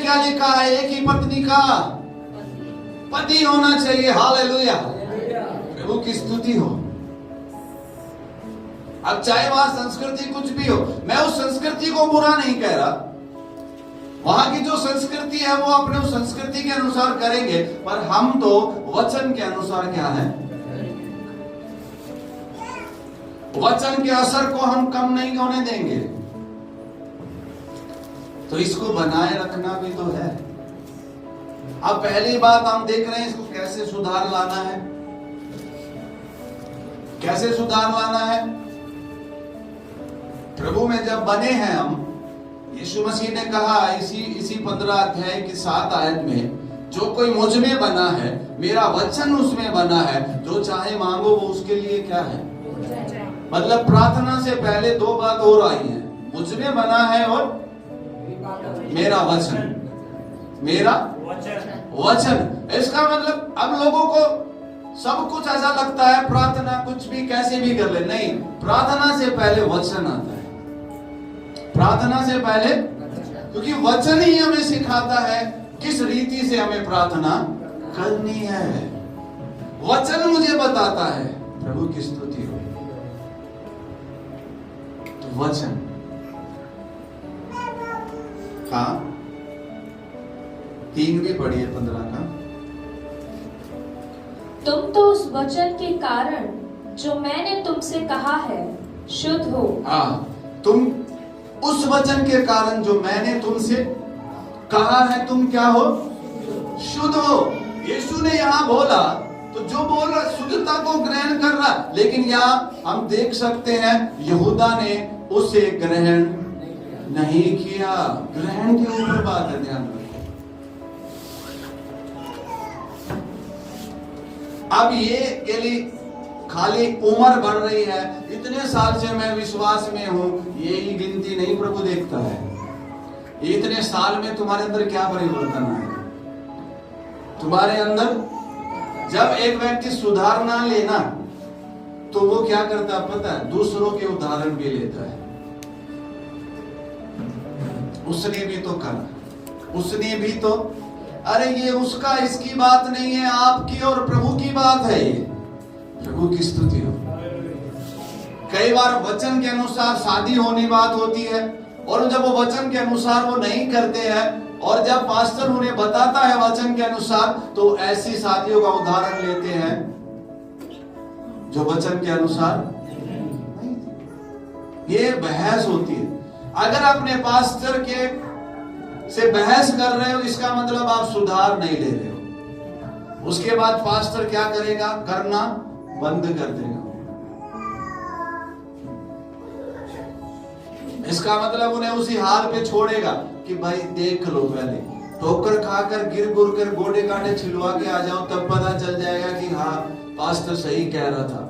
क्या लिखा है? एक ही पत्नी का पति होना चाहिए। हालेलुया, प्रभु की स्तुति हो। अब चाहे वहां संस्कृति कुछ भी हो, मैं उस संस्कृति को बुरा नहीं कह रहा। वहां की जो संस्कृति है वो अपने उस संस्कृति के अनुसार करेंगे, पर हम तो वचन के अनुसार क्या है, वचन के असर को हम कम नहीं होने देंगे। तो इसको बनाए रखना भी तो है। अब पहली बात हम देख रहे हैं, इसको कैसे सुधार लाना है। कैसे सुधार लाना है? प्रभु में जब बने हैं हम, यीशु मसीह ने कहा इसी 15 अध्याय की 7 आयत में, जो कोई मुझ में बना है, मेरा वचन उसमें बना है, जो चाहे मांगो वो उसके लिए क्या है। मतलब प्रार्थना से पहले 2 बात और आई है, मुझ में बना है और मेरा वचन। मेरा वचन, इसका मतलब अब लोगों को सब कुछ ऐसा लगता है प्रार्थना कुछ भी कैसे भी कर ले। नहीं, प्रार्थना से पहले वचन आता है। प्रार्थना से पहले, क्योंकि वचन ही हमें सिखाता है किस रीति से हमें प्रार्थना करनी है। वचन मुझे बताता है। प्रभु की स्तुति हो। तो वचन, हाँ 3 भी पढ़िए 15 का। तुम तो उस वचन के कारण जो मैंने तुमसे कहा है शुद्ध हो। हाँ, तुम उस वचन के कारण जो मैंने तुमसे कहा है, तुम क्या हो? शुद्ध हो। यीशु ने यहाँ बोला, तो जो बोल रहा शुद्धता को ग्रहण कर रहा, लेकिन यहाँ हम देख सकते हैं यहूदा ने उसे ग्रहण नहीं किया। ग्रहण के ऊपर बात है, ध्यान रखो। अब ये के लिए खाली उम्र बढ़ रही है, इतने साल से मैं विश्वास में हूं, यही गिनती नहीं प्रभु देखता है। इतने साल में तुम्हारे अंदर क्या परिवर्तन आया? तुम्हारे अंदर जब एक व्यक्ति सुधार ना लेना, तो वो क्या करता पता है? दूसरों के उदाहरण भी लेता है। उसने भी तो करा, उसने भी तो, अरे ये उसका इसकी बात नहीं है, आपकी और प्रभु की बात है। ये प्रभु की स्तुति हो। कई बार वचन के अनुसार शादी होने बात होती है, और जब वो वचन के अनुसार वो नहीं करते हैं, और जब पास्टर उन्हें बताता है वचन के अनुसार, तो ऐसी शादियों का उदाहरण लेते हैं जो वचन के अनुसार नहीं। ये बहस होती है। अगर अपने पास्टर के से बहस कर रहे हो, इसका मतलब आप सुधार नहीं ले रहे हो। उसके बाद पास्टर क्या करेगा? करना बंद कर देगा। इसका मतलब उन्हें उसी हाल पे छोड़ेगा कि भाई देख लो, पहले ठोकर खाकर गिर गुर कर गोडे कांटे छिलवा के आ जाओ, तब पता चल जाएगा कि हाँ पास्टर सही कह रहा था।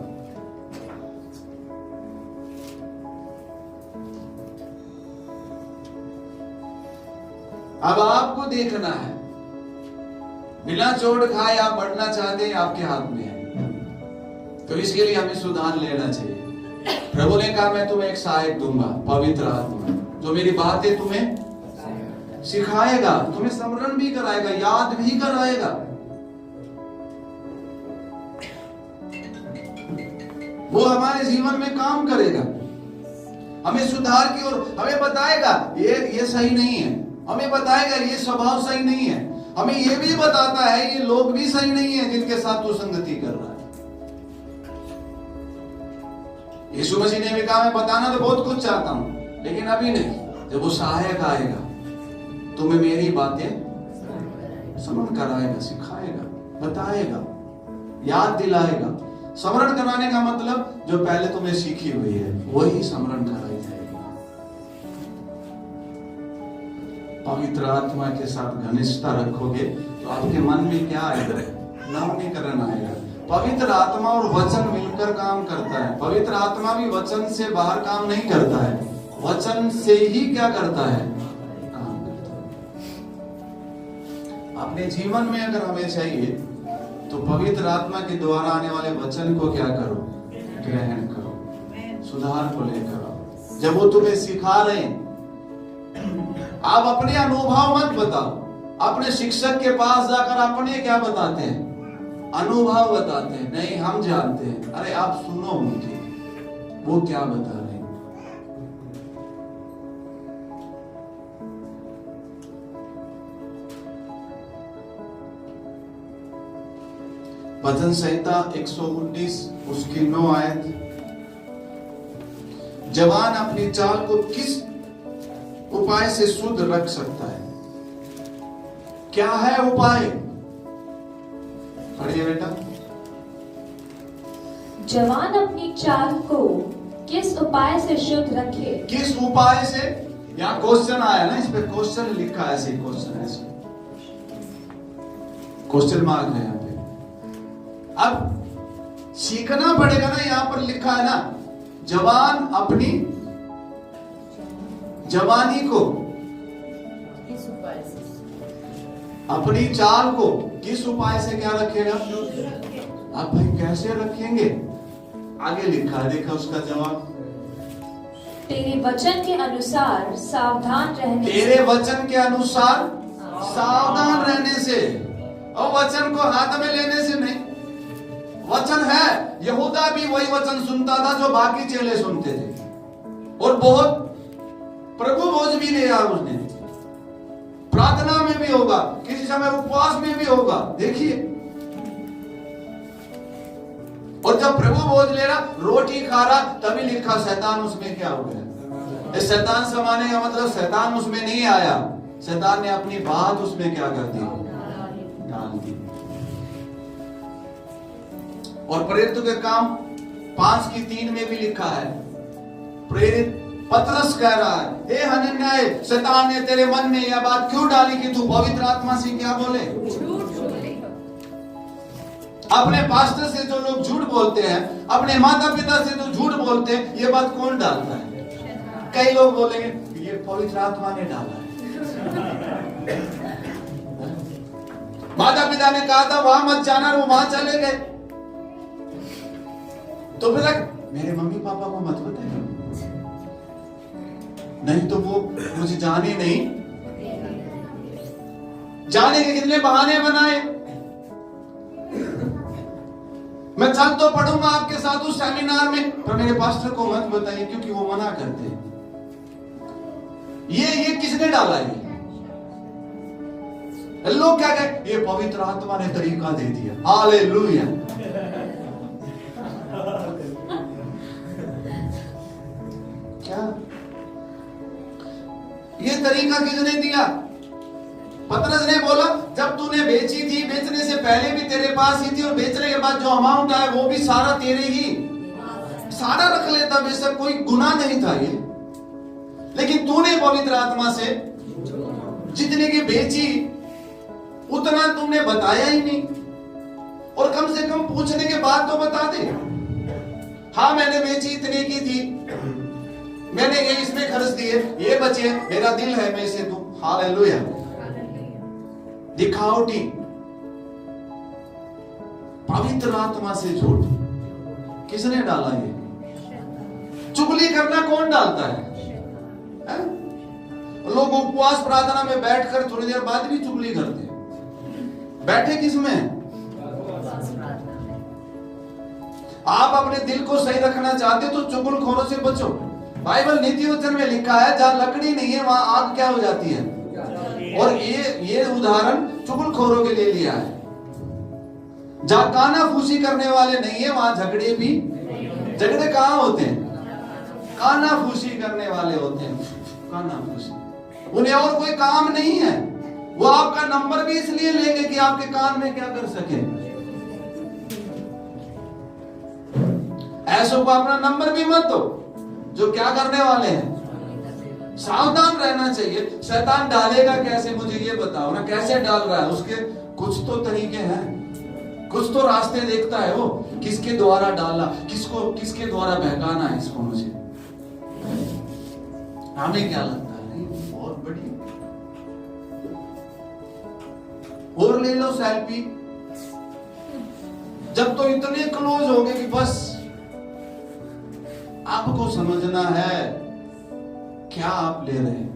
अब आपको देखना है, बिना चोट खाए आप बढ़ना चाहते हैं, आपके हाथ में है। तो इसके लिए हमें सुधार लेना चाहिए। प्रभु ने कहा मैं तुम्हें एक सहायक दूंगा, पवित्र आत्मा, जो मेरी बातें तुम्हें सिखाएगा, तुम्हें स्मरण भी कराएगा, याद भी कराएगा। वो हमारे जीवन में काम करेगा, हमें सुधार की ओर, हमें बताएगा ये सही नहीं है, हमें बताएगा ये स्वभाव सही नहीं है, हमें ये भी बताता है ये लोग भी सही नहीं है जिनके साथ तू संगति कर रहा है। यीशु मसीह ने भी कहा मैं बताना तो बहुत कुछ चाहता हूं, लेकिन अभी नहीं, जब वो सहायक आएगा तुम्हें मेरी बातें स्मरण कराएगा, सिखाएगा, बताएगा, याद दिलाएगा। स्मरण कराने का मतलब जो पहले तुम्हें सीखी हुई है वही स्मरण कराई जाएगी। पवित्र आत्मा के साथ घनिष्ठता रखोगे तो आपके मन में क्या आएगा? नवीनीकरण आएगा। पवित्र आत्मा और वचन मिलकर काम करता है। पवित्र आत्मा भी वचन से बाहर काम नहीं करता है, वचन से ही क्या करता है? काम करता है। अपने जीवन में अगर हमें चाहिए तो पवित्र आत्मा के द्वारा आने वाले वचन को क्या करो? ग्रहण करो, सुधार को लेकर आओ। जब वो तुम्हें सिखा रहे हैं, आप अपने अनुभव मत बताओ, अपने शिक्षक के पास जाकर अपने क्या बताते हैं, अनुभव बताते हैं, नहीं हम जानते हैं। अरे आप सुनो मुझे, वो क्या बता रहे हैं। भजन संहिता 119 उसकी 9 आयत, जवान अपनी चाल को किस उपाय से शुद्ध रख सकता है? क्या है उपाय? पढ़िए बेटा। जवान अपनी चाल को किस उपाय से शुद्ध रखे? किस उपाय से? यहाँ क्वेश्चन आया ना, इस पे क्वेश्चन लिखा है, ऐसे क्वेश्चन ऐसे क्वेश्चन मार्क है यहाँ पे। अब सीखना पड़ेगा ना, यहाँ पर लिखा है ना, जवान अपनी जवानी को, अपनी चाल को किस उपाय से क्या रखेगा? आप भाई कैसे रखेंगे? आगे लिखा है, देखा उसका जवाब, तेरे वचन के अनुसार सावधान रहने तेरे वचन के अनुसार सावधान रहने से। और वचन को हाथ में लेने से नहीं। वचन है, यहूदा भी वही वचन सुनता था जो बाकी चेले सुनते थे, और बहुत प्रभु भोज भी लिया उसने, प्रार्थना में भी होगा, किसी समय उपवास में भी होगा। देखिए, और जब प्रभु भोज ले रहा, रोटी खा रहा, तभी लिखा शैतान उसमें क्या हो गया। इस शैतान समाने का मतलब शैतान उसमें नहीं आया, शैतान ने अपनी बात उसमें क्या कर दी, डाल दी। और प्रेरित के काम 5:3 में भी लिखा है, प्रेरित पतरस कह रहा है, हे हनन्याह, शैतान ने तेरे मन में यह बात क्यों डाली कि तू पवित्र आत्मा से क्या बोले? अपने पास्टर से जो लोग झूठ बोलते हैं, अपने माता पिता से जो झूठ बोलते हैं, ये बात कौन डालता है? कई लोग बोलेंगे ये पवित्र आत्मा ने डाला है। माता पिता ने कहा था वहां मत जाना, वो वहां चले गए, तो फिर मेरे मम्मी पापा को मत बताइए, नहीं तो वो मुझे जाने नहीं। जाने के कितने बहाने बनाए। मैं चल तो पढ़ूंगा आपके साथ उस सेमिनार में, पर मेरे पास्टर को मत बताइए क्योंकि वो मना करते हैं। ये किसने डाला? ये लोग क्या कहे, ये पवित्र आत्मा ने तरीका दे दिया। हालेलुया। क्या ये तरीका किसने दिया? पतरस ने बोला, जब तूने बेची थी, बेचने से पहले भी तेरे पास ही थी, और बेचने के बाद जो अमाउंट आया वो भी सारा तेरे ही, सारा रख लेता, बेशक कोई गुनाह नहीं था ये, लेकिन तूने पवित्र आत्मा से जितने की बेची उतना तुमने बताया ही नहीं। और कम से कम पूछने के बाद तो बता दे, हाँ मैंने बेची इतने की थी, मैंने ये इसमें खर्च दिए, ये बचे, मेरा दिल है मैं इसे दूं। हालेलुया। दिखावटी पवित्र आत्मा से झूठ किसने डाला? ये चुगली करना कौन डालता है? लोग उपवास प्रार्थना में बैठकर थोड़ी देर बाद भी चुगली करते हैं। बैठे किसमें? आप अपने दिल को सही रखना चाहते तो चुगलखोरों से बचो। बाइबल नीति वचन में लिखा है, जहां लकड़ी नहीं है वहां आग क्या हो जाती है। और ये उदाहरण चुगलखोरों के लिए लिया है। जहां काना फूसी करने वाले नहीं है वहां झगड़े भी, झगड़े कहां होते हैं? काना फूसी करने वाले होते हैं। काना फूसी, उन्हें और कोई काम नहीं है, वो आपका नंबर भी इसलिए लेंगे कि आपके कान में क्या कर सके। ऐसों को अपना नंबर भी मत दो जो क्या करने वाले हैं। सावधान रहना चाहिए। शैतान डालेगा कैसे, मुझे ये बताओ ना, कैसे डाल रहा है? उसके कुछ तो तरीके हैं, कुछ तो रास्ते देखता है वो, किसके द्वारा डाला, किसके द्वारा बहकाना है इसको। मुझे हमें क्या लगता है, बहुत बड़ी और ले लो सेल्फी, जब तो इतने क्लोज हो गए कि बस आपको समझना है क्या आप ले रहे हैं।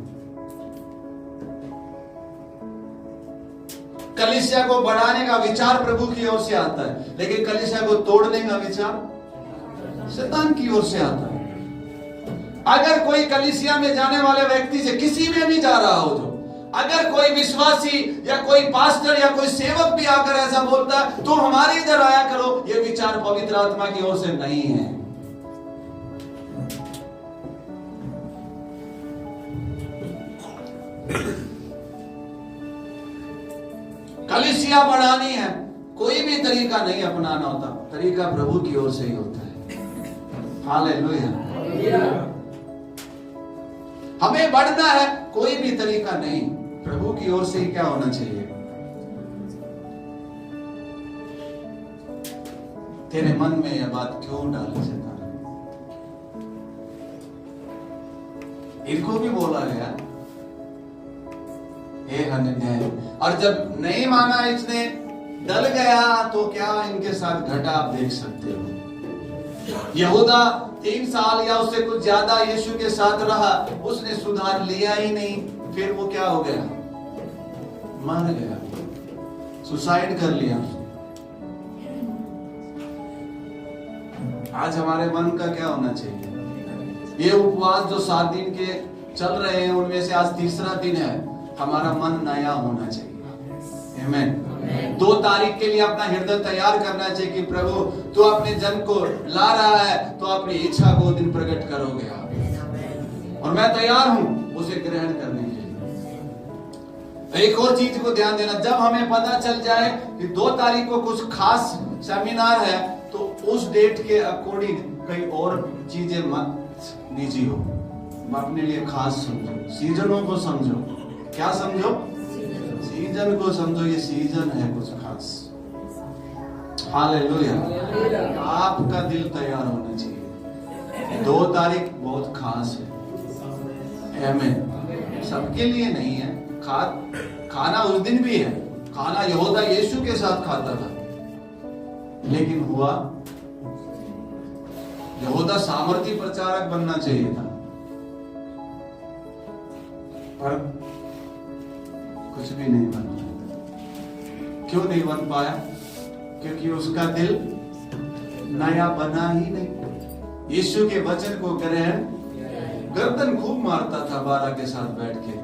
कलीसिया को बढ़ाने का विचार प्रभु की ओर से आता है, लेकिन कलीसिया को तोड़ने का विचार शैतान की ओर से आता है। अगर कोई कलीसिया में जाने वाले व्यक्ति से किसी में भी जा रहा हो, जो अगर कोई विश्वासी या कोई पास्टर या कोई सेवक भी आकर ऐसा बोलता है तो हमारे इधर आया करो, ये विचार पवित्र आत्मा की ओर से नहीं है। कलीसिया बढ़ानी है, कोई भी तरीका नहीं अपनाना होता, तरीका प्रभु की ओर से ही होता है। हालेलुया। हमें बढ़ना है, कोई भी तरीका नहीं, प्रभु की ओर से ही क्या होना चाहिए। तेरे मन में यह बात क्यों डाली शैतान? इनको भी बोला गया हे हनन्याह, और जब नहीं माना इसने, डल गया, तो क्या इनके साथ घटा आप देख सकते हो। यहूदा 3 साल या उससे कुछ ज्यादा यीशु के साथ रहा, उसने सुधार लिया ही नहीं, फिर वो क्या हो गया, मर गया, सुसाइड कर लिया। आज हमारे मन का क्या होना चाहिए। ये उपवास जो 7 दिन के चल रहे हैं, उनमें से आज तीसरा दिन है, हमारा मन नया होना चाहिए। आमीन। 2 तारीख के लिए अपना हृदय तैयार करना चाहिए कि प्रभु तू अपने जन को ला रहा है, तो अपनी इच्छा को दिन प्रकट करोगे आप, और मैं तैयार हूं उसे ग्रहण करने के लिए। एक और चीज को ध्यान देना, जब हमें पता चल जाए कि 2 तारीख को कुछ खास सेमिनार है, तो उस डेट के अकॉर्डिंग कई और चीजें मत बिजी हो, अपने लिए खास समझो, सीजनों को समझो। क्या समझो? सीजन को समझो, ये सीजन है कुछ खास। हालेलुया। आपका दिल तैयार होना चाहिए। 2 तारीख बहुत खास है, आमीन। सबके लिए नहीं है, खाना उस दिन भी है, खाना यहूदा यीशु के साथ खाता था, लेकिन हुआ यहूदा सामर्थी प्रचारक बनना चाहिए था, पर कुछ भी नहीं बन पाया। क्यों नहीं बन पाया? क्योंकि उसका दिल नया बना ही नहीं। यीशु के वचन को ग्रहण, गर्दन खूब मारता था 12 के साथ बैठ के,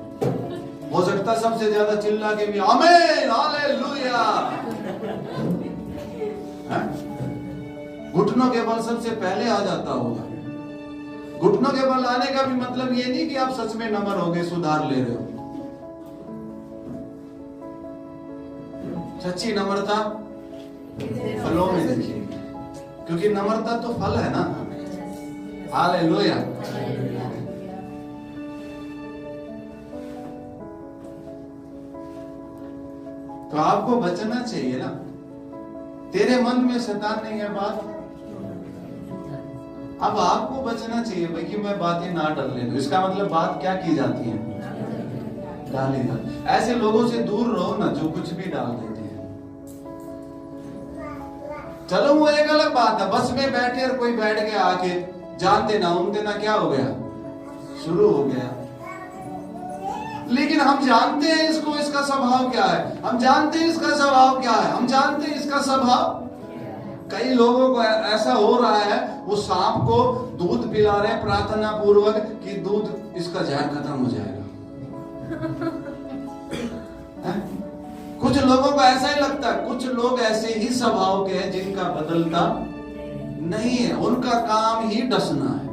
हो सकता सबसे ज्यादा चिल्ला के भी आमीन हालेलुया। घुटनों के बल सबसे पहले आ जाता होगा। घुटनों के बल आने का भी मतलब ये नहीं कि आप सच में नम्र हो गए, सुधार ले रहे हो। सच्ची नम्रता फलों में देखिए, क्योंकि नम्रता तो फल है ना। हालेलुया। तो आपको बचना चाहिए ना। तेरे मन में शैतान नहीं है बात, अब आपको बचना चाहिए भाई कि मैं बातें ना डालने दूं। इसका मतलब बात क्या की जाती है, डाली जाती। ऐसे लोगों से दूर रहो ना जो कुछ भी डाल देते हैं। चलो वो एक अलग बात है, बस में बैठे और कोई बैठ गया आके, जानते ना उनते ना क्या हो गया, शुरू हो गया। लेकिन हम जानते हैं इसको, इसका स्वभाव क्या है, हम जानते हैं इसका स्वभाव क्या है, हम जानते हैं इसका स्वभाव। कई लोगों को ऐसा हो रहा है, वो सांप को दूध पिला रहे हैं प्रार्थना पूर्वक कि दूध इसका जहर खत्म हो जाएगा। कुछ लोगों को ऐसा ही लगता है। कुछ लोग ऐसे ही स्वभाव के हैं जिनका बदलता नहीं है, उनका काम ही डसना है।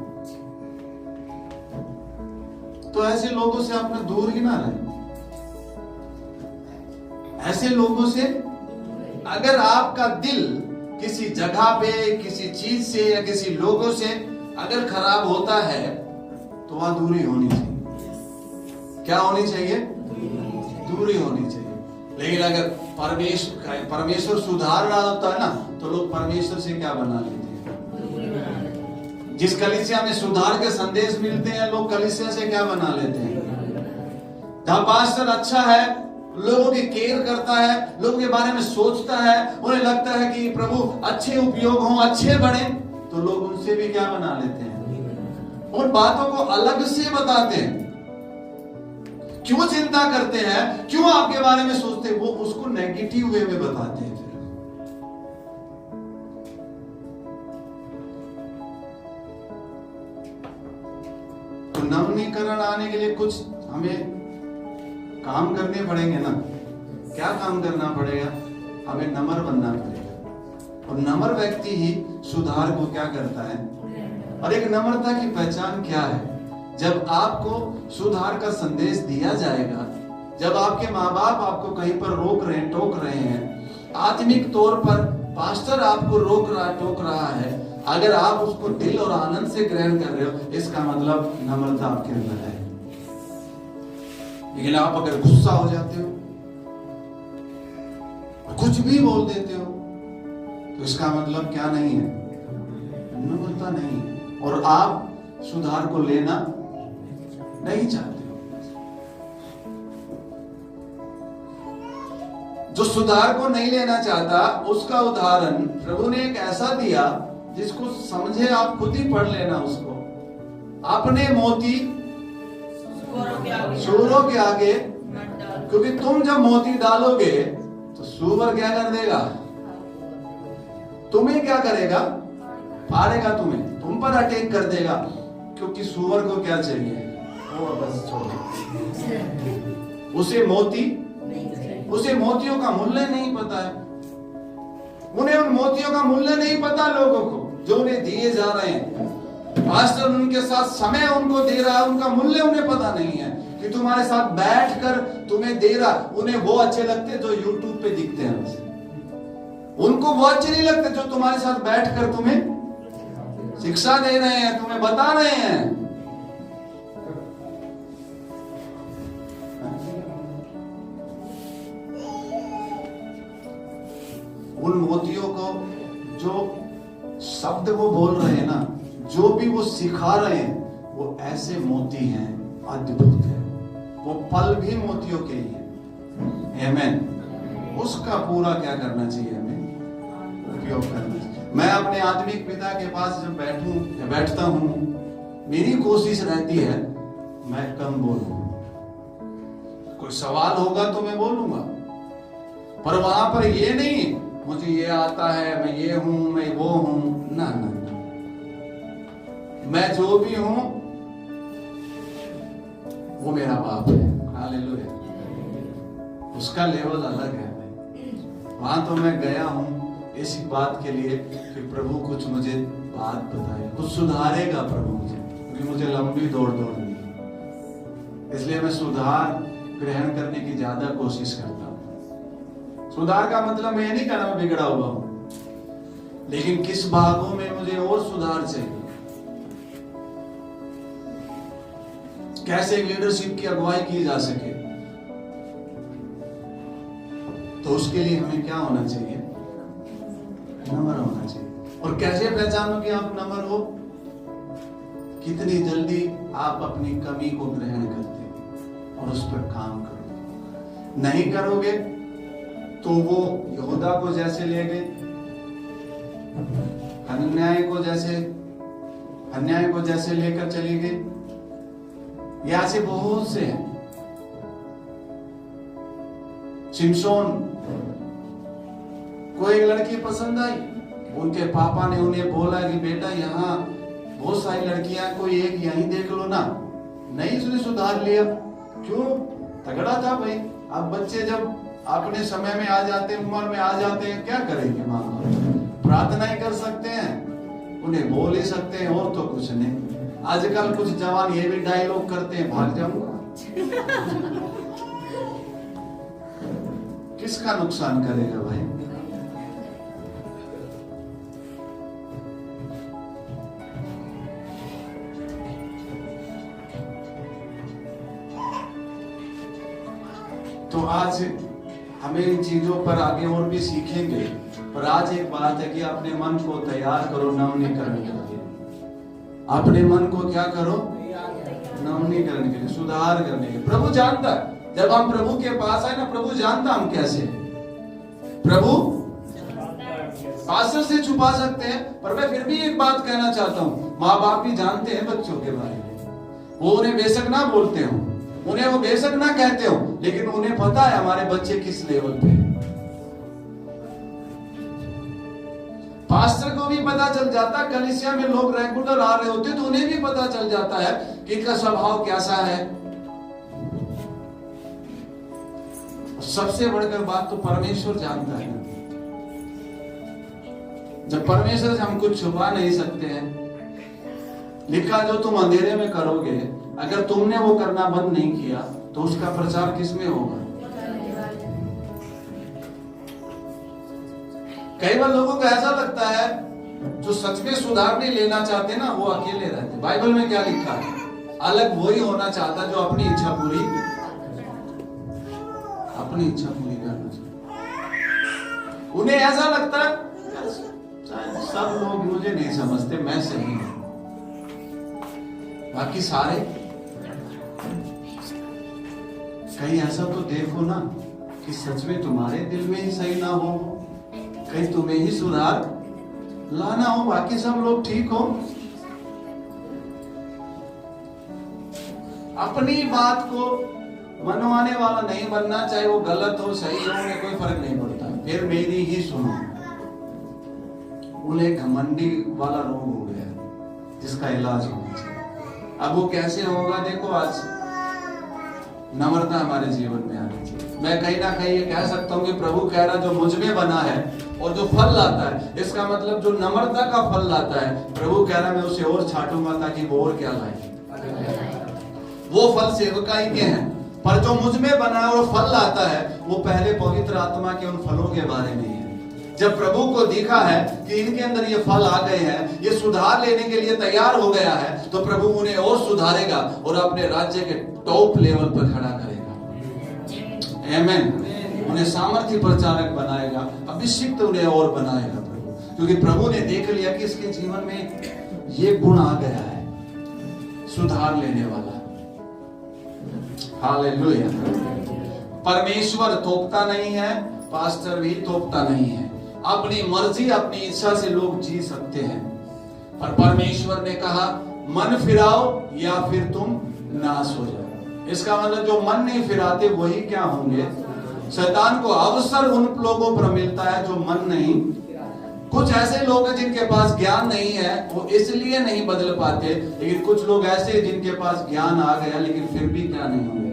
तो ऐसे लोगों से अपना दूर ही ना रहे। ऐसे लोगों से अगर आपका दिल किसी जगह पे, किसी चीज से या किसी लोगों से अगर खराब होता है, तो वहां दूरी होनी चाहिए। क्या होनी चाहिए? दूरी होनी चाहिए। लेकिन अगर परमेश्वर सुधार रहा होता है ना, तो लोग परमेश्वर से क्या बना लेते हैं। जिस कलीसिया में सुधार के संदेश मिलते हैं, लोग कलीसिया से क्या बना लेते हैं। जहां पास्टर अच्छा है, लोगों की केयर करता है, लोगों के बारे में सोचता है, उन्हें लगता है कि प्रभु अच्छे उपयोग हों, अच्छे बढ़े, तो लोग उनसे भी क्या बना लेते हैं, उन बातों को अलग से बताते हैं। क्यों चिंता करते हैं, क्यों आपके बारे में सोचते हैं, वो उसको नेगेटिव वे में बताते हैं। तो नवीनीकरण आने के लिए कुछ हमें काम करने पड़ेंगे ना। क्या काम करना पड़ेगा? हमें नम्र बनना पड़ेगा। और नम्र व्यक्ति ही सुधार को क्या करता है। और एक नम्रता की पहचान क्या है? जब आपको सुधार का संदेश दिया जाएगा, जब आपके माँ बाप आपको कहीं पर रोक रहे हैं, टोक रहे हैं, आत्मिक तौर पर पास्टर आपको रोक रहा टोक रहा है, अगर आप उसको दिल और आनंद से ग्रहण कर रहे हो, इसका मतलब नम्रता आपके अंदर है। लेकिन आप अगर गुस्सा हो जाते हो, कुछ भी बोल देते हो, तो इसका मतलब क्या नहीं है? नम्रता नहीं है। और आप सुधार को लेना नहीं चाहते हो। जो सुधार को नहीं लेना चाहता, उसका उदाहरण प्रभु ने एक ऐसा दिया जिसको समझे आप खुद ही पढ़ लेना उसको। अपने मोती सूअरों के आगे, क्योंकि तुम जब मोती डालोगे तो सूअर क्या कर देगा? तुम्हें क्या करेगा? फाड़ेगा तुम्हें, तुम पर अटैक कर देगा। क्योंकि सूअर को क्या चाहिए? वो बस छोड़े। उसे मोतियों का मूल्य नहीं पता है। उन्हें उन मोतियों का मूल्य नहीं पता लोगों को जो उन्हें दिए जा रहे हैं। पास्टर उनके साथ समय उनको दे रहा है, उनका मूल्य उन्हें पता नहीं है कि तुम्हारे साथ बैठकर तुम्हें दे रहा। उन्हें वो अच्छे लगते जो यूट्यूब पे दिखते हैं, उनको वो अच्छे नहीं लगते जो तुम्हारे साथ बैठकर तुम्हें शिक्षा दे रहे हैं, तुम्हें बता रहे हैं। उन मोतियों को जो शब्द वो बोल रहे हैं ना, जो भी वो सिखा रहे हैं, वो ऐसे मोती हैं, अद्भुत है। वो फल भी मोतियों के ही है। आमीन। उसका पूरा क्या करना चाहिए? हमें उपयोग करना चाहिए। मैं अपने आत्मिक पिता के पास जब बैठता हूं, मेरी कोशिश रहती है मैं कम बोलूं। कोई सवाल होगा तो मैं बोलूंगा, पर वहां पर ये नहीं मुझे ये आता है, मैं ये हूं, मैं वो हूं। ना ना ना, मैं जो भी हूं वो मेरा बाप है। हालेलुया। उसका लेवल अलग है। वहां तो मैं गया हूं इसी बात के लिए कि प्रभु कुछ मुझे बात बताए, कुछ सुधारेगा प्रभु मुझे, क्योंकि मुझे लंबी दौड़ दौड़नी है। इसलिए मैं सुधार ग्रहण करने की ज्यादा कोशिश करता हूं। सुधार का मतलब मैं ये नहीं कहना मैं बिगड़ा हुआ हूं, लेकिन किस भागों में मुझे और सुधार चाहिए, कैसे लीडरशिप की अगुवाई की जा सके, तो उसके लिए हमें क्या होना चाहिए? नम्र होना चाहिए। और कैसे पहचानो कि आप नम्र हो? कितनी जल्दी आप अपनी कमी को ग्रहण करते हो और उस पर काम करोगे। नहीं करोगे तो वो यहूदा को जैसे ले गए, अन्याय को जैसे लेकर चले गए, या ऐसे बहुत से हैं। शिमशोन को एक लड़की पसंद आई, उनके पापा ने उन्हें बोला कि बेटा यहाँ बहुत सारी लड़कियां, कोई एक यहीं देख लो ना। नहीं, उसने सुधार लिया। क्यों? तगड़ा था भाई। अब बच्चे जब अपने समय में आ जाते हैं, उम्र में आ जाते हैं, क्या करेंगे? माँ बाप प्रार्थना ही कर सकते हैं, उन्हें बोल ही सकते हैं, और तो कुछ नहीं। आजकल कुछ जवान ये भी डायलॉग करते हैं, भाग जाऊंगा। किसका नुकसान करेगा भाई? तो आज हमें इन चीजों पर आगे और भी सीखेंगे, पर आज एक बात है कि अपने मन को तैयार करो नवीनीकरण के लिए। अपने मन को क्या करो? नवीनीकरण के लिए, सुधार करने के लिए। प्रभु जानता है, जब हम प्रभु के पास आए ना, प्रभु जानता हम कैसे। प्रभु पास्टर से छुपा सकते हैं, पर मैं फिर भी एक बात कहना चाहता हूँ, माँ बाप भी जानते हैं बच्चों के बारे में। वो उन्हें बेशक ना बोलते हो, उन्हें वो बेशक ना कहते हो, लेकिन उन्हें पता है हमारे बच्चे किस लेवल पे हैं। पास्टर को भी पता चल जाता, कलीसिया में लोग रेगुलर आ रहे होते तो उन्हें भी पता चल जाता है कि इनका स्वभाव कैसा है। सबसे बढ़कर बात तो परमेश्वर जानता है। जब परमेश्वर से हम कुछ छुपा नहीं सकते हैं, लिखा जो तुम अंधेरे में करोगे, अगर तुमने वो करना बंद नहीं किया तो उसका प्रचार किसमें होगा? कई बार लोगों को ऐसा लगता है जो सच में सुधारने लेना चाहते ना वो अकेले रहते। बाइबल में क्या लिखा है? अलग वही होना चाहता जो अपनी इच्छा पूरी करना चाहता। उन्हें ऐसा लगता है सब लोग मुझे नहीं समझते, मैं सही हूं, बाकी सारे। कहीं ऐसा तो देखो ना कि सच में तुम्हारे दिल में ही सही ना हो, कहीं तुम्हें ही सुधार लाना हो, बाकी सब लोग ठीक हो। अपनी बात को मनवाने वाला नहीं बनना, चाहे वो गलत हो सही हो, उन्हें कोई फर्क नहीं पड़ता, फिर मेरी ही सुनो। उन्हें घमंडी वाला रोग हो गया जिसका इलाज होना चाहिए। अब वो कैसे होगा? देखो, आज नम्रता हमारे जीवन में आनी चाहिए। मैं कहीं ना कहीं ये कह सकता हूँ कि प्रभु कह रहा जो मुझ में बना है और जो फल लाता है, इसका मतलब जो नम्रता का फल लाता है, प्रभु कह रहा मैं उसे और छाटूंगा ताकि वो और क्या लाए। वो फल सेवकाई के हैं, पर जो मुझ में बना है और फल लाता है, वो पहले पवित्र आत्मा के उन फलों के बारे में है। जब प्रभु को देखा है कि इनके अंदर ये फल आ गए हैं, ये सुधार लेने के लिए तैयार हो गया है, तो प्रभु उन्हें और सुधारेगा और अपने राज्य के टॉप लेवल पर खड़ा करेगा। आमेन। उन्हें सामर्थ्य प्रचारक बनाएगा, अभिषिक्त उन्हें और बनाएगा प्रभु, क्योंकि प्रभु ने देख लिया कि इसके जीवन में ये गुण आ गया है, सुधार लेने वाला। हालेलुया। परमेश्वर थोपता नहीं है, पास्टर भी थोपता नहीं है। अपनी मर्जी अपनी इच्छा से लोग जी सकते हैं, पर परमेश्वर ने कहा मन फिराओ या फिर तुम नाश हो जाओ। इसका मतलब जो मन नहीं फिराते वही क्या होंगे? शैतान को अवसर उन लोगों पर मिलता है जो मन नहीं। कुछ ऐसे लोग हैं जिनके पास ज्ञान नहीं है, वो इसलिए नहीं बदल पाते, लेकिन कुछ लोग ऐसे हैं जिनके पास ज्ञान आ गया लेकिन फिर भी क्या नहीं होंगे।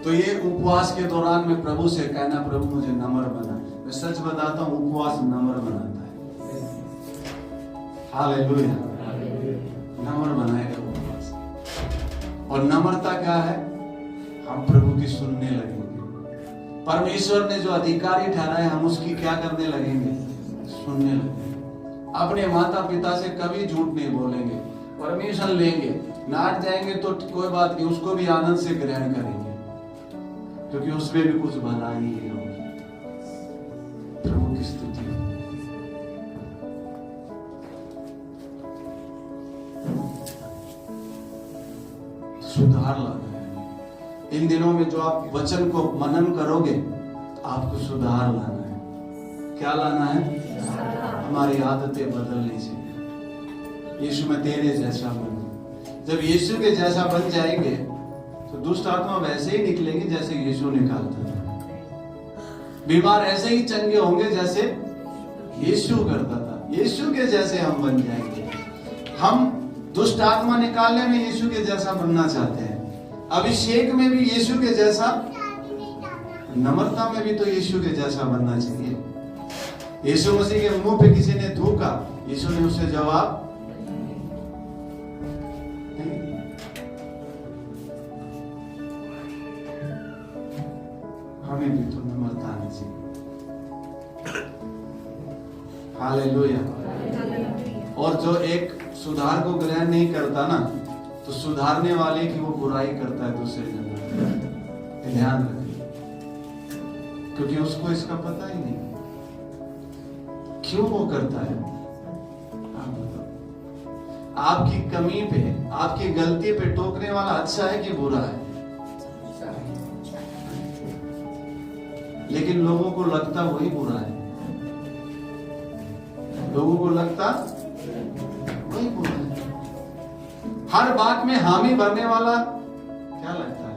तो ये उपवास के दौरान में प्रभु से कहना, प्रभु मुझे नम्र बना। मैं सच बताता हूँ, उपवास नम्र बनाता है। हालेलुया। नम्र बनाएगा उपवास। और नम्रता क्या है? हम प्रभु की सुनने लगेंगे। परमेश्वर ने जो अधिकारी ठहराया, हम उसकी क्या करने लगेंगे? सुनने लगेंगे। अपने माता पिता से कभी झूठ नहीं बोलेंगे, परमिशन लेंगे, नाट जाएंगे तो कोई बात नहीं, उसको भी आनंद से ग्रहण करेंगे, क्योंकि उसमें भी कुछ भलाई ही होगी। प्रभु की स्तुति। सुधार लाना है। इन दिनों में जो आप वचन को मनन करोगे, आपको सुधार लाना है। क्या लाना है? हमारी आदतें बदलनी चाहिए। यीशु में तेरे जैसा बन। जब यीशु के जैसा बन जाएंगे तो दुष्ट आत्मा वैसे ही निकलेंगे जैसे यीशु निकालता था। बीमार ऐसे ही चंगे होंगे जैसे यीशु करता था। यीशु के जैसे हम बन जाएंगे। हम दुष्ट आत्मा निकालने में यीशु के जैसा बनना चाहते हैं, अभिषेक में भी यीशु के जैसा, नम्रता में भी तो यीशु के जैसा बनना चाहिए। यीशु मसीह के मुंह पे किसी ने थूका, यीशु ने उसे जवाब हमें भी तो नम्रता आनी चाहिए। हालेलुया। और जो एक सुधार को ग्रहण नहीं करता ना, तो सुधारने वाले की वो बुराई करता है दूसरे जगह। ध्यान रखिए, क्योंकि उसको इसका पता ही नहीं क्यों वो करता है। आप बताओ, आपकी कमी पे, आपकी गलती पे टोकने वाला अच्छा है कि बुरा है? लेकिन लोगों को लगता वही बुरा है। लोगों को लगता वही बुरा है। हर बात में हामी भरने वाला क्या लगता है?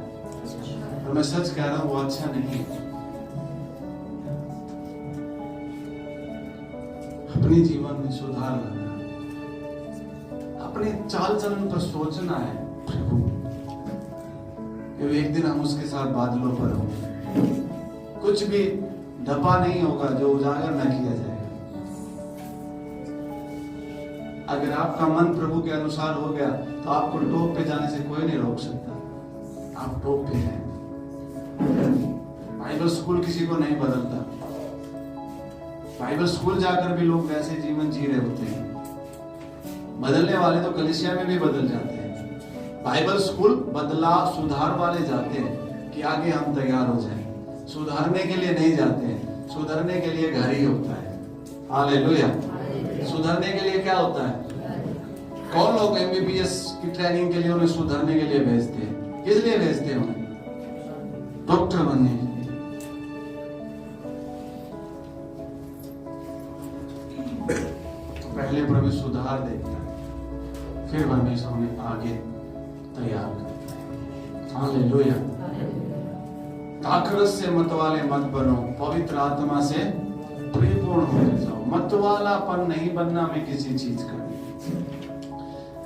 और मैं सच कह रहा हूं, वो अच्छा नहीं है। अपने जीवन में सुधार लाना, अपने चाल चलन पर सोचना है प्रभु, एक दिन हम उसके साथ बादलों पर होंगे। कुछ भी ढपा नहीं होगा जो उजागर न किया जाएगा। अगर आपका मन प्रभु के अनुसार हो गया तो आपको टॉप पे जाने से कोई नहीं रोक सकता। आप टॉप पे हैं। बाइबल स्कूल किसी को नहीं बदलता। बाइबल स्कूल जाकर भी लोग वैसे जीवन जी रहे होते हैं। बदलने वाले तो कलीसिया में भी बदल जाते हैं। बाइबल स्कूल बदलाव सुधार वाले जाते हैं कि आगे हम तैयार हो जाएं। सुधारने के लिए नहीं जाते हैं, सुधरने के लिए घर ही होता है। हालेलुया। सुधरने के लिए क्या होता है? कौन लोग एमबीबीएस की ट्रेनिंग के लिए उन्हें सुधरने के लिए भेजते हैं? किस लिए भेजते हैं उन्हें? डॉक्टर बनने के लिए। तो पहले प्रभु सुधार देखता है, फिर परमेश्वर उन्हें आगे तैयार करता है। हालेलुया। आखरत से मतवाले मत बनो, पवित्र आत्मा से परिपूर्ण होते जाओ। मतवालापन नहीं बनना में किसी चीज का।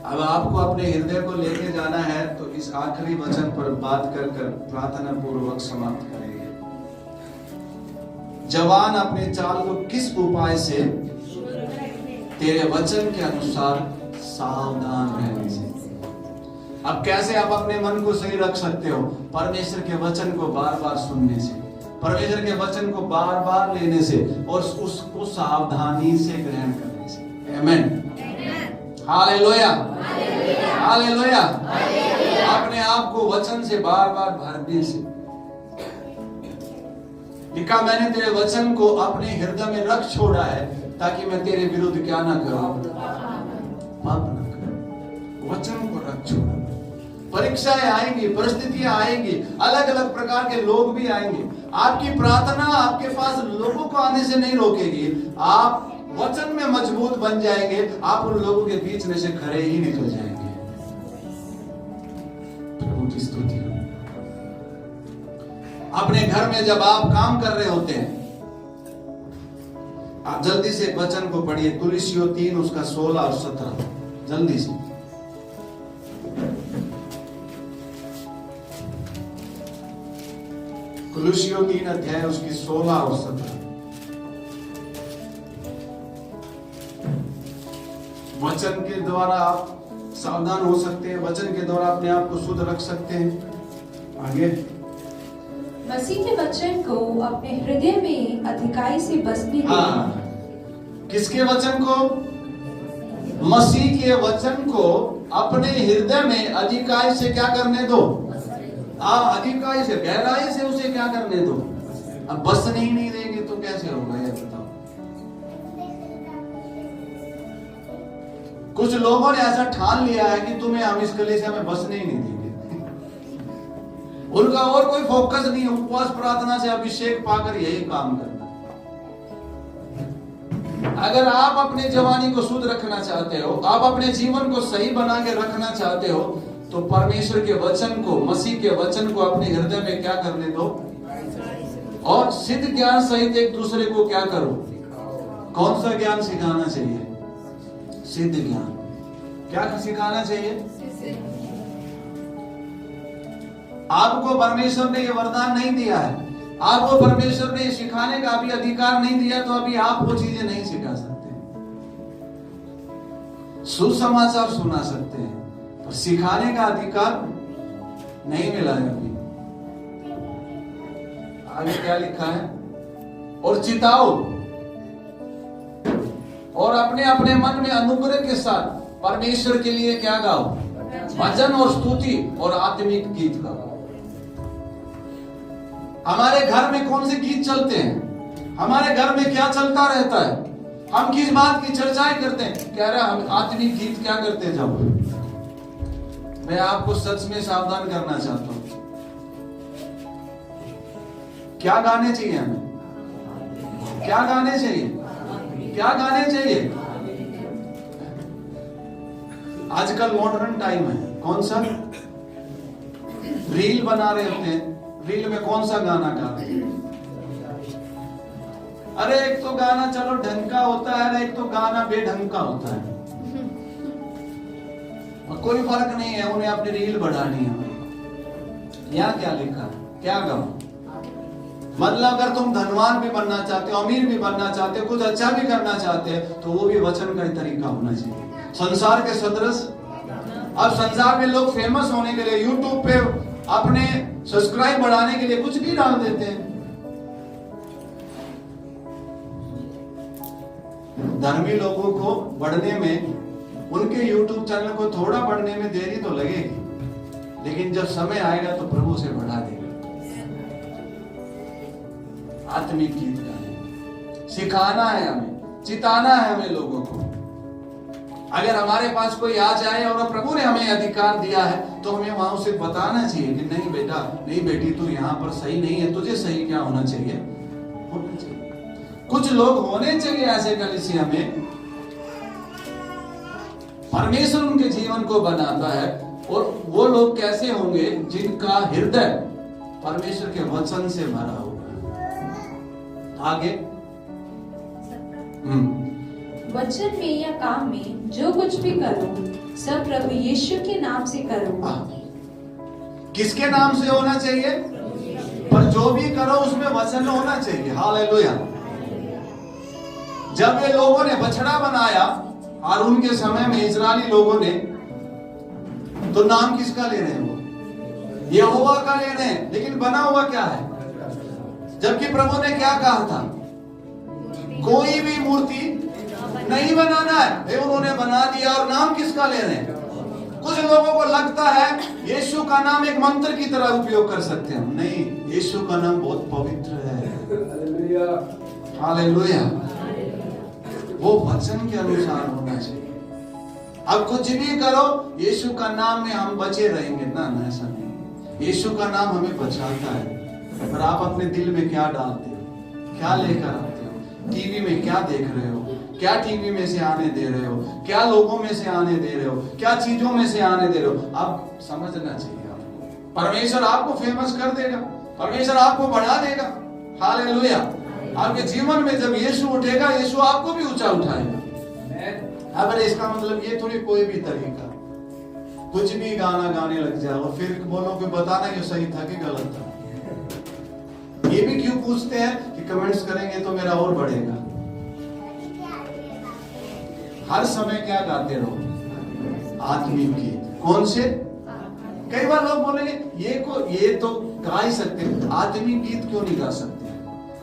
अब आपको अपने हृदय को लेके जाना है तो इस आखिरी वचन पर बात कर प्रार्थना पूर्वक समाप्त करेंगे। जवान अपने चाल को किस उपाय से? तेरे वचन के अनुसार सावधान रहने से। अब कैसे आप अपने मन को सही रख सकते हो? परमेश्वर के वचन को बार बार सुनने से, परमेश्वर के वचन को बार बार लेने से और उसको सावधानी से ग्रहण करने से। आमीन। हालेलुया। हालेलुया। अपने आप को वचन से बार बार भरने से। लिखा, मैंने तेरे वचन को अपने हृदय में रख छोड़ा है ताकि मैं तेरे विरुद्ध क्या ना करूं, पाप ना करूं। वचन को रख छोड़ा। परीक्षाएं आएंगी, परिस्थितियां आएंगी, अलग अलग प्रकार के लोग भी आएंगे। आपकी प्रार्थना आपके पास लोगों को आने से नहीं रोकेगी। आप वचन में मजबूत बन जाएंगे, आप उन लोगों के बीच में से खड़े ही निकल जाएंगे। प्रभु की स्तुति हो। अपने घर में जब आप काम कर रहे होते हैं, आप जल्दी से वचन को पढ़िए। कुलुस्सियों 3 उसका 16 और 17 जल्दी से। कुलुस्सियों 3 अध्याय उसकी 16 और 17। वचन के द्वारा आप सावधान हो सकते हैं, वचन के द्वारा अपने आप को शुद्ध रख सकते हैं। आगे, मसीह के वचन को अपने हृदय में अधिकाई से बस भी किसके वचन को? मसीह के वचन को अपने हृदय में अधिकाई से क्या करने दो? अधिकाई से, गहराई से उसे क्या करने दो? अब बसने ही नहीं देंगे तो कैसे होगा ये बताओ। कुछ लोगों ने ऐसा ठान लिया है कि तुम्हें हम इस कलीसिया में बसने ही नहीं देंगे। उनका और कोई फोकस नहीं, उपवास प्रार्थना से अभिषेक पाकर यही काम करना। अगर आप अपने जवानी को शुद्ध रखना चाहते हो, आप अपने जीवन को सही बना के रखना चाहते हो, तो परमेश्वर के वचन को, मसीह के वचन को अपने हृदय में क्या करने दो और सिद्ध ज्ञान सहित एक दूसरे को क्या करो। कौन सा ज्ञान सिखाना चाहिए? सिद्ध ज्ञान। क्या सिखाना चाहिए? आपको परमेश्वर ने यह वरदान नहीं दिया है, आपको परमेश्वर ने सिखाने का अभी अधिकार नहीं दिया, तो अभी आप वो चीजें नहीं सिखा सकते। सुसमाचार सुना सकते हैं पर सिखाने का अधिकार नहीं मिला है अभी। आगे क्या लिखा है? और चिताओ और अपने अपने मन में अनुग्रह के साथ परमेश्वर के लिए क्या गाओ? भजन और स्तुति और आत्मिक गीत गाओ। हमारे घर में कौन से गीत चलते हैं? हमारे घर में क्या चलता रहता है? हम किस बात की चर्चाएं करते हैं? कह रहे हम आत्मिक गीत क्या करते जाओ। मैं आपको सच में सावधान करना चाहता हूं। क्या गाने चाहिए हमें? क्या गाने चाहिए? क्या गाने चाहिए? आजकल मॉडर्न टाइम है, कौन सा रील बना रहे होते हैं, रील में कौन सा गाना गा रहे हैं। अरे एक तो गाना चलो ढंग का होता है, एक तो गाना बेढंग का होता है, और कोई फर्क नहीं है, उन्हें अपनी रील बढ़ानी है। यहाँ क्या लिखा, क्या गाओ, मतलब अगर तुम धनवान भी बनना चाहते हो, अमीर भी बनना चाहते हो, कुछ अच्छा भी करना चाहते हो, तो वो भी वचन का ही तरीका होना चाहिए, संसार के सदृश। अब संसार में लोग फेमस होने के लिए यूट्यूब पे अपने सब्सक्राइब बढ़ाने के लिए कुछ भी डाल देते हैं। धर्मी लोगों को बढ़ने में, उनके यूट्यूब चैनल को थोड़ा बढ़ने में देरी तो लगेगी, लेकिन जब समय आएगा तो प्रभु से बढ़ा देगा। आत्मिक गीत गाने, सिखाना है हमें, चिताना है हमें लोगों को। अगर हमारे पास कोई आ जाए और प्रभु ने हमें अधिकार दिया है, तो हमें वहां उसे बताना चाहिए कि नहीं बेटा, नहीं बेटी, तू यहाँ पर सही नहीं है, तुझे सही क्या होना चाहिए, होना चाहिए। कुछ लोग होने चाहिए ऐसे कलीसिया में, परमेश्वर उनके जीवन को बनाता है, और वो लोग कैसे होंगे जिनका हृदय परमेश्वर के वचन से भरा होगा। आगे वचन में या काम में जो कुछ भी करो, सब प्रभु यीशु के नाम से करो। किसके नाम से होना चाहिए, पर जो भी करो उसमें वचन होना चाहिए। हालेलुया। जब ये लोगों ने बछड़ा बनाया और उनके समय में इजरायली लोगों ने, तो नाम किसका ले रहे हैं, वो यहोवा का ले रहे हैं, लेकिन बना हुआ क्या है। जबकि प्रभु ने क्या कहा था, कोई भी मूर्ति नहीं बनाना है, उन्होंने बना दिया, और नाम किसका ले रहे हैं। कुछ लोगों को लगता है यीशु का नाम एक मंत्र की तरह उपयोग कर सकते हैं, नहीं, यीशु का नाम बहुत पवित्र है। हालेलुया। वो वचन के अनुसार होना चाहिए। अब कुछ भी करो, यीशु का नाम में हम बचे रहेंगे ना, ऐसा नहीं। यीशु का नाम हमें बचाता है, पर आप अपने दिल में क्या डालते हो, क्या लेकर आते हो, टीवी में क्या देख रहे हो, क्या टीवी में से आने दे रहे हो, क्या लोगों में से आने दे रहे हो, क्या चीजों में से आने दे रहे हो। आप समझना चाहिए आपको, परमेश्वर आपको फेमस कर देगा, परमेश्वर आपको बढ़ा देगा। हालेलुया। आपके जीवन में जब यीशु उठेगा, यीशु आपको भी ऊंचा उठाएगा। अगर इसका मतलब ये थोड़ी कोई भी तरीका, कुछ भी गाना गाने लग जाओ और फिर बोलो कि बताना ये सही था कि गलत था। ये भी क्यों पूछते हैं कि कमेंट्स करेंगे तो मेरा और बढ़ेगा। हर समय क्या गाते रहो, आत्मिक गीत। कौन से, कई बार लोग बोलेंगे ये तो गा ही सकते, आत्मिक गीत क्यों नहीं गा सकते।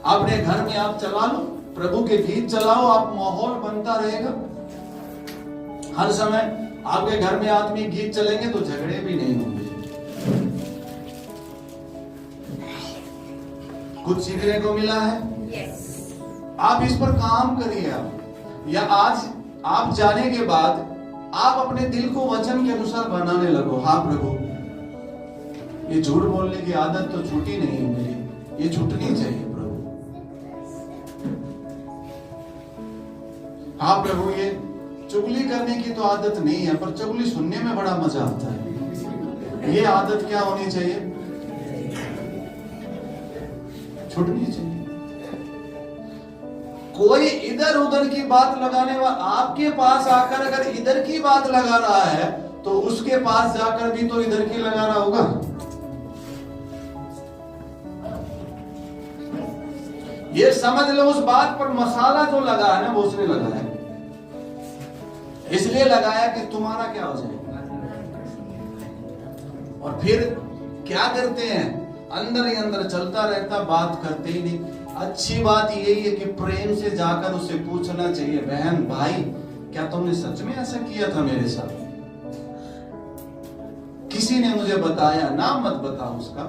अपने घर में आप चला लो, प्रभु के गीत चलाओ, आप माहौल बनता रहेगा। हर समय आपके घर में आत्मिक गीत चलेंगे तो झगड़े भी नहीं होंगे। कुछ सीखने को मिला है। आप इस पर काम करिए। आप या आज आप जाने के बाद आप अपने दिल को वचन के अनुसार बनाने लगो। हाँ प्रभु, ये झूठ बोलने की आदत तो छूटी नहीं है मेरी, ये छूटनी चाहिए प्रभु। हाँ प्रभु, ये चुगली करने की तो आदत नहीं है, पर चुगली सुनने में बड़ा मजा आता है। ये आदत क्या होनी चाहिए, छूटनी चाहिए। कोई इधर उधर की बात लगाने वाला आपके पास आकर अगर इधर की बात लगा रहा है, तो उसके पास जाकर भी तो इधर की लगा रहा होगा। ये समझ लो, उस बात पर मसाला जो लगा है ना, वो उसने लगाया, इसलिए लगाया कि तुम्हारा क्या हो जाएगा। और फिर क्या करते हैं, अंदर ही अंदर चलता रहता, बात करते ही नहीं। अच्छी बात यही है कि प्रेम से जाकर उससे पूछना चाहिए, बहन भाई क्या तुमने सच में ऐसा किया था मेरे साथ। किसी ने मुझे बताया, नाम मत बताओ उसका,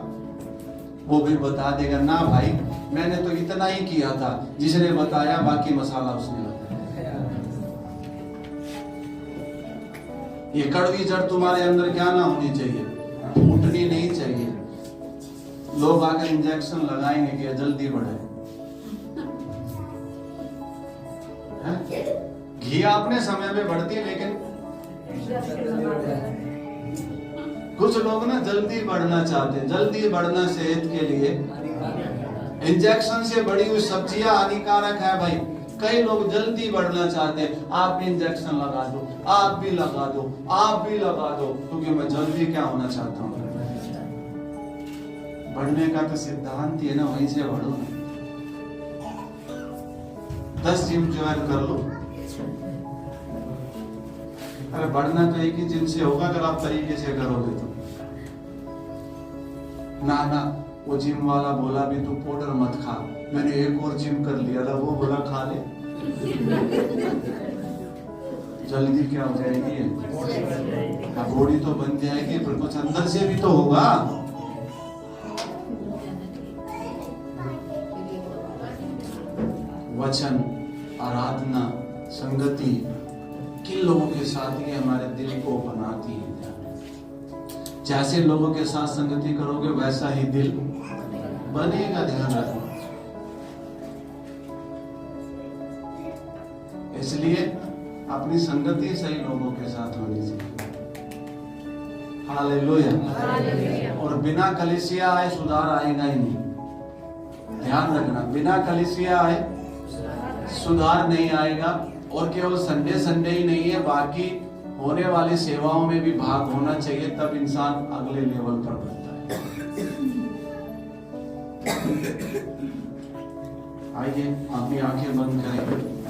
वो भी बता देगा ना भाई मैंने तो इतना ही किया था, जिसने बताया बाकी मसाला उसने बताया। ये कड़वी जड़ तुम्हारे अंदर क्या ना होनी चाहिए, फूटनी नहीं चाहिए। लोग आकर इंजेक्शन लगाएंगे कि जल्दी बढ़े। घी अपने समय में बढ़ती है, लेकिन कुछ लोग ना जल्दी बढ़ना चाहते हैं, जल्दी बढ़ना सेहत के लिए इंजेक्शन से बड़ी हुई सब्जियां हानिकारक है भाई। कई लोग जल्दी बढ़ना चाहते हैं, आप भी इंजेक्शन लगा दो, आप भी लगा दो, आप भी लगा दो, क्योंकि मैं जल्दी क्या होना चाहता हूँ। बढ़ने का तो सिद्धांत ही है ना, वहीं से बढ़ो। 10 जिम ज्वाइन कर लो। अरे बढ़ना तो एक ही जिम से होगा अगर आप तरीके से करोगे तो। ना वो जिम वाला बोला भी तू पाउडर मत खा, मैंने एक और जिम कर लिया था, वो बोला खा ले। जल्दी क्या हो जाएगी, बॉडी तो बन जाएगी पर कुछ अंदर से भी तो होगा। वचन, आराधना, संगति किन लोगों के साथ ये हमारे दिल को बनाती है। जैसे लोगों के साथ संगति करोगे वैसा ही दिल बनेगा, ध्यान रखना। इसलिए अपनी संगति सही लोगों के साथ होनी चाहिए। हालेलुया। और बिना कलीसिया आए सुधार आएगा ही नहीं। ध्यान रखना, बिना कलीसिया आए सुधार नहीं आएगा। और केवल संडे ही नहीं है, बाकी होने वाली सेवाओं में भी भाग होना चाहिए, तब इंसान अगले लेवल पर बढ़ता है। आइए अपनी आंखें बंद करें।